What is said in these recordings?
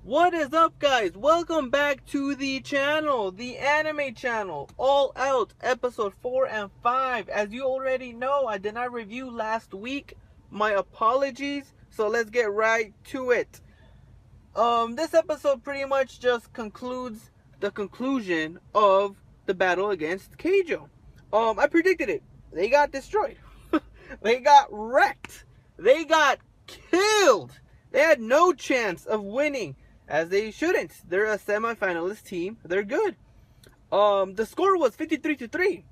What is up, guys? Welcome back to the channel, the anime channel, All Out, episode 4 and 5. As you already know, I did not review last week. My apologies. So let's get right to it. This episode pretty much just concludes the conclusion of the battle against Keijo. I predicted it. They got destroyed. They got wrecked. They got killed. They had no chance of winning. As they shouldn't. They're a semi-finalist team. They're good. The score was 53-3.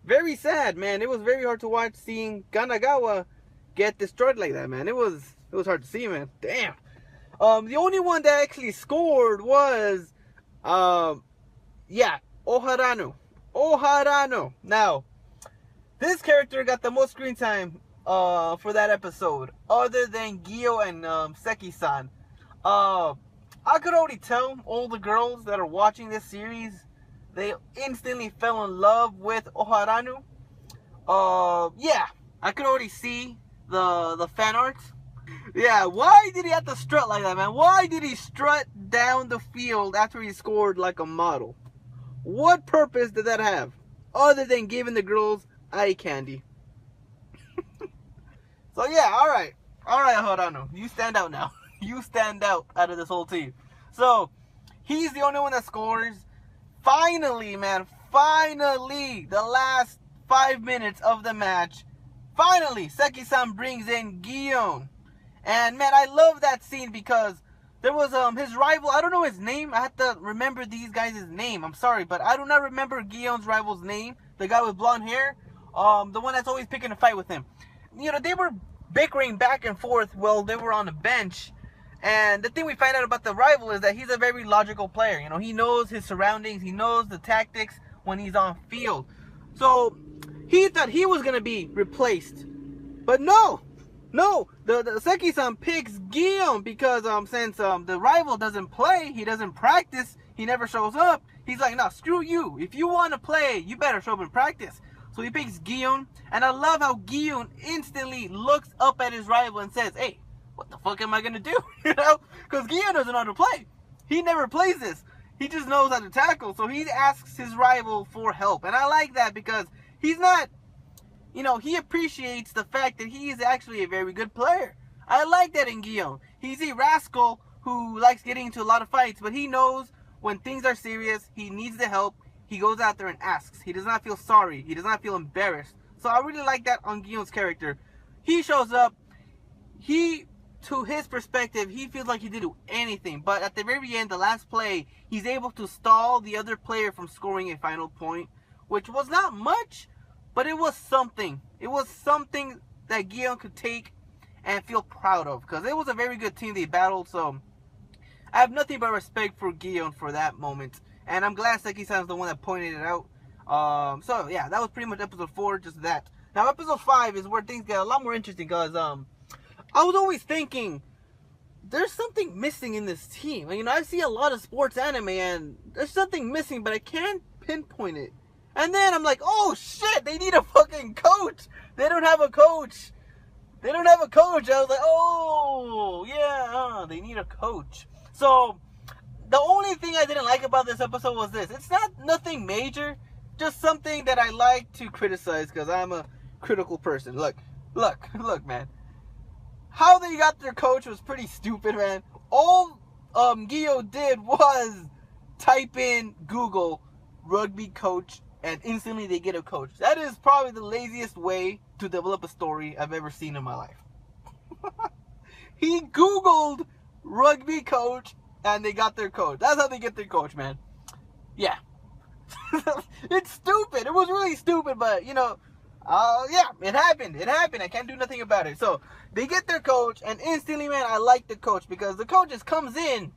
Very sad, man. It was very hard to watch seeing Kanagawa get destroyed like that, man. It was hard to see, man. Damn. The only one that actually scored was Oharano. Oharano. Now, this character got the most screen time for that episode, other than Gyo and Seki-san. I could already tell all the girls that are watching this series, they instantly fell in love with Oharano. Yeah, I could already see the fan art. Yeah, why did he have to strut like that, man? Why did he strut down the field after he scored like a model? What purpose did that have, other than giving the girls eye candy? So yeah, alright, Oharano, you stand out now. You stand out of this whole team. So, he's the only one that scores. Finally, man. Finally. The last 5 minutes of the match. Finally, Seki-san brings in Gion. And, man, I love that scene because there was his rival. I don't know his name. I have to remember these guys' name. I'm sorry, but I do not remember Gion's rival's name. The guy with blonde hair. The one that's always picking a fight with him. You know, they were bickering back and forth while they were on the bench. And the thing we find out about the rival is that he's a very logical player. You know, he knows his surroundings. He knows the tactics when he's on field. So, he thought he was going to be replaced. But no. No. The Seki-san picks Gion because since the rival doesn't play, he doesn't practice, he never shows up. He's like, no, screw you. If you want to play, you better show up in practice. So he picks Gion. And I love how Gion instantly looks up at his rival and says, hey, what the fuck am I going to do? You know? Because Gion doesn't know how to play. He never plays this. He just knows how to tackle. So he asks his rival for help. And I like that because he's not, you know, he appreciates the fact that he is actually a very good player. I like that in Gion. He's a rascal who likes getting into a lot of fights. But he knows when things are serious, he needs the help. He goes out there and asks. He does not feel sorry. He does not feel embarrassed. So I really like that on Gion's character. He shows up. To his perspective, he feels like he didn't do anything. But at the very end, the last play, he's able to stall the other player from scoring a final point. Which was not much, but it was something. It was something that Gion could take and feel proud of. Because it was a very good team they battled. So, I have nothing but respect for Gion for that moment. And I'm glad Seki-san is the one that pointed it out. So, yeah, that was pretty much episode 4, just that. Now, episode 5 is where things get a lot more interesting. Because, I was always thinking, there's something missing in this team. You know, I see a lot of sports anime and there's something missing, but I can't pinpoint it. And then I'm like, oh shit, they need a fucking coach. They don't have a coach. They don't have a coach. I was like, oh, yeah, they need a coach. So, the only thing I didn't like about this episode was this. It's nothing major, just something that I like to criticize because I'm a critical person. Look, man. How they got their coach was pretty stupid, man. All Gyo did was type in Google rugby coach and instantly they get a coach. That is probably the laziest way to develop a story I've ever seen in my life. He Googled rugby coach and they got their coach. That's how they get their coach, man. Yeah. It's stupid. It was really stupid, but, you know, yeah, it happened. I can't do nothing about it. So, they get their coach, and instantly, man, I like the coach, because the coach just comes in.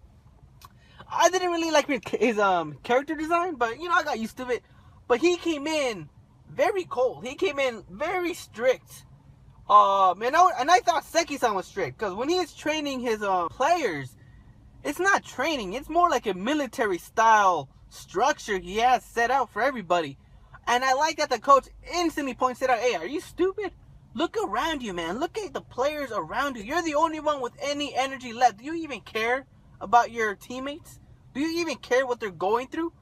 I didn't really like his character design, but, you know, I got used to it. But he came in very cold. He came in very strict. And I thought Seki-san was strict, because when he is training his players, it's not training. It's more like a military-style structure he has set out for everybody. And I like that the coach instantly points it out. Hey, are you stupid? Look around you, man. Look at the players around you. You're the only one with any energy left. Do you even care about your teammates? Do you even care what they're going through?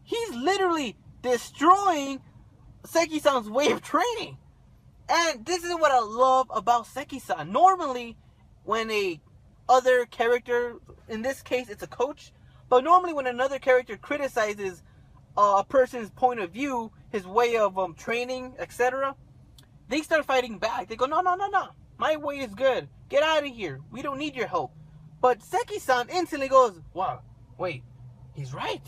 He's literally destroying Seki-san's way of training. And this is what I love about Seki-san. Normally, when a other character, in this case it's a coach, but normally when another character criticizes a person's point of view, his way of training, etc., they start fighting back. They go, no, no, no, no. My way is good. Get out of here. We don't need your help. But Seki-san instantly goes, wow, wait, he's right.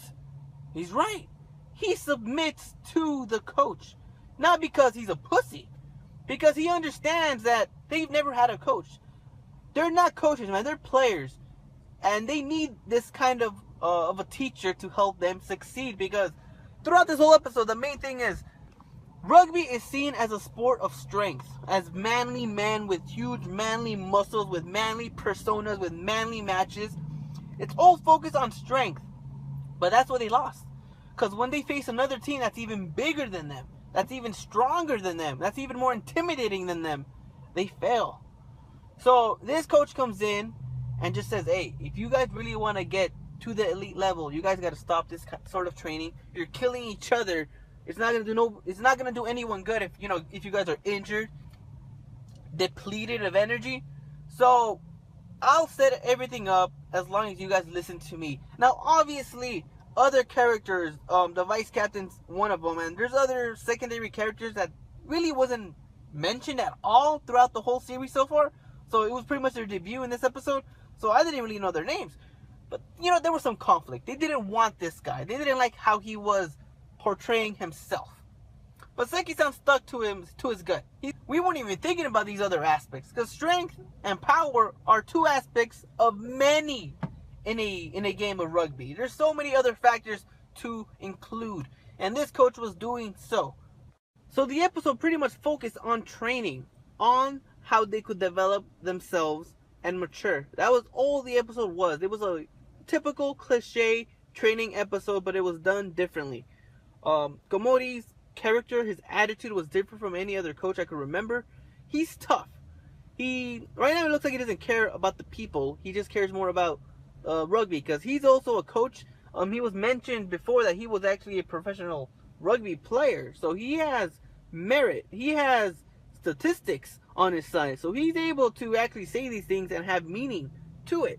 He's right. He submits to the coach. Not because he's a pussy. Because he understands that they've never had a coach. They're not coaches, man. They're players. And they need this kind of a teacher to help them succeed. Because throughout this whole episode, the main thing is rugby is seen as a sport of strength. As manly men with huge manly muscles, with manly personas, with manly matches. It's all focused on strength. But that's what they lost. Because when they face another team that's even bigger than them, that's even stronger than them, that's even more intimidating than them, they fail. So this coach comes in and just says, hey, if you guys really want to get to the elite level, you guys got to stop this sort of training. You're killing each other. It's not gonna do anyone good if you guys are injured, depleted of energy. So I'll set everything up as long as you guys listen to me. Now, obviously, other characters, the vice captain's one of them, and there's other secondary characters that really wasn't mentioned at all throughout the whole series so far. So it was pretty much their debut in this episode. So I didn't really know their names. But, there was some conflict. They didn't want this guy. They didn't like how he was portraying himself. But Seki-san stuck to his gut. We weren't even thinking about these other aspects. Because strength and power are two aspects of many in a game of rugby. There's so many other factors to include, and this coach was doing so. So the episode pretty much focused on training, on how they could develop themselves and mature. That was all the episode was. It was a typical cliche training episode, but it was done differently. Komori's character, his attitude was different from any other coach I could remember. He's tough. Right now it looks like he doesn't care about the people. He just cares more about rugby, because he's also a coach. He was mentioned before that he was actually a professional rugby player, so he has merit, he has statistics on his side, so he's able to actually say these things and have meaning to it.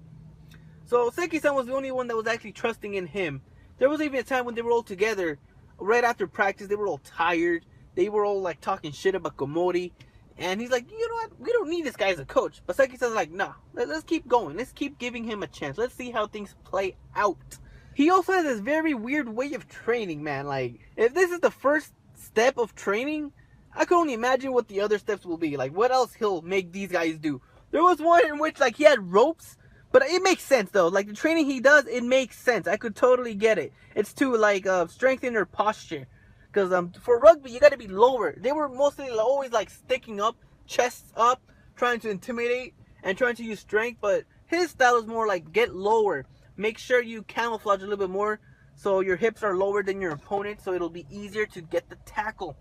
So Seki-san was the only one that was actually trusting in him. There was even a time when they were all together right after practice. They were all tired, they were all like talking shit about Komori, and he's like, you know what, we don't need this guy as a coach. But Seki-san's like, nah, let's keep going. Let's keep giving him a chance. Let's see how things play out. He also has this very weird way of training, man. Like, if this is the first step of training, I can only imagine what the other steps will be. Like, what else he'll make these guys do. There was one in which, like, he had ropes. But it makes sense, though. Like, the training he does, it makes sense. I could totally get it. It's to, like, strengthen their posture. Because for rugby, you got to be lower. They were mostly always like sticking up, chests up, trying to intimidate and trying to use strength. But his style is more like get lower. Make sure you camouflage a little bit more so your hips are lower than your opponent, so it'll be easier to get the tackle.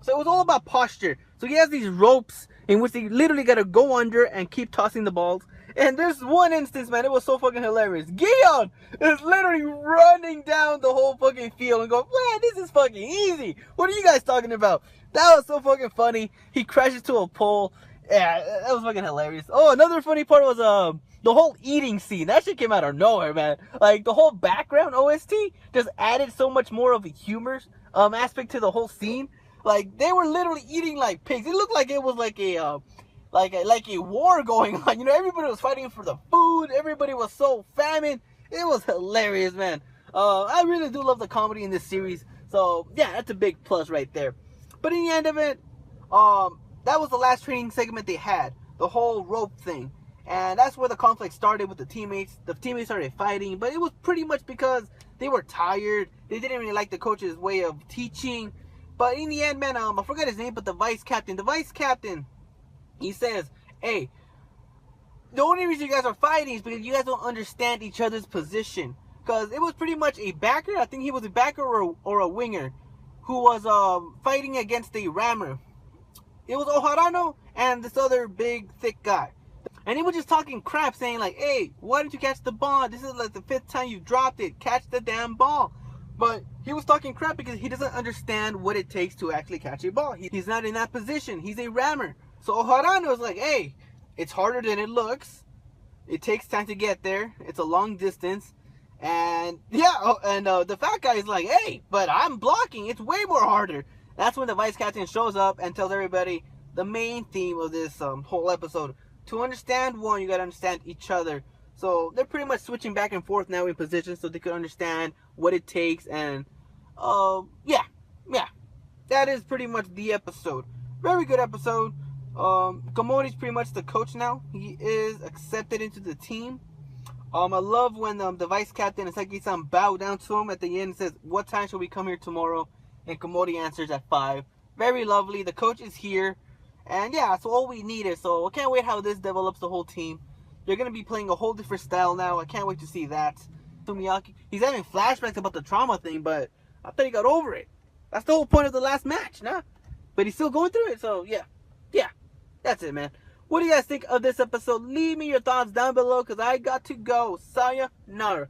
So it was all about posture. So he has these ropes in which they literally got to go under and keep tossing the balls. And there's one instance, man, it was so fucking hilarious. Gion is literally running down the whole fucking field and going, man, this is fucking easy. What are you guys talking about? That was so fucking funny. He crashes to a pole. Yeah, that was fucking hilarious. Oh, another funny part was the whole eating scene. That shit came out of nowhere, man. Like, the whole background OST just added so much more of a humor aspect to the whole scene. Like, they were literally eating like pigs. It looked like it was like a war going on. You know, everybody was fighting for the food. Everybody was so famine. It was hilarious, man. I really do love the comedy in this series. So, yeah, that's a big plus right there. But in the end of it, that was the last training segment they had. The whole rope thing. And that's where the conflict started with the teammates. The teammates started fighting. But it was pretty much because they were tired. They didn't really like the coach's way of teaching. But in the end, man, I forgot his name, but the vice captain, he says, hey, the only reason you guys are fighting is because you guys don't understand each other's position. Because it was pretty much a backer, I think he was a backer or a winger, who was fighting against a rammer. It was Oharano and this other big, thick guy. And he was just talking crap, saying like, hey, why didn't you catch the ball? This is like the 5th time you dropped it. Catch the damn ball. But he was talking crap because he doesn't understand what it takes to actually catch a ball. He's not in that position. He's a rammer. So Ojarano was like, hey, it's harder than it looks. It takes time to get there. It's a long distance. And yeah, the fat guy is like, hey, but I'm blocking. It's way more harder. That's when the vice captain shows up and tells everybody the main theme of this whole episode. To understand one, you got to understand each other. So they're pretty much switching back and forth now in position so they could understand what it takes. And yeah, that is pretty much the episode. Very good episode. Komodi's pretty much the coach now. He is accepted into the team. I love when the vice captain and Saki-san bow down to him at the end and says, what time shall we come here tomorrow? And Komodi answers at 5. Very lovely. The coach is here. And yeah, that's all we needed. So I can't wait how this develops the whole team. They're going to be playing a whole different style now. I can't wait to see that. Sumiyaki, he's having flashbacks about the trauma thing, but I thought he got over it. That's the whole point of the last match, nah? But he's still going through it, so yeah. That's it, man. What do you guys think of this episode? Leave me your thoughts down below, because I got to go. Sayonara.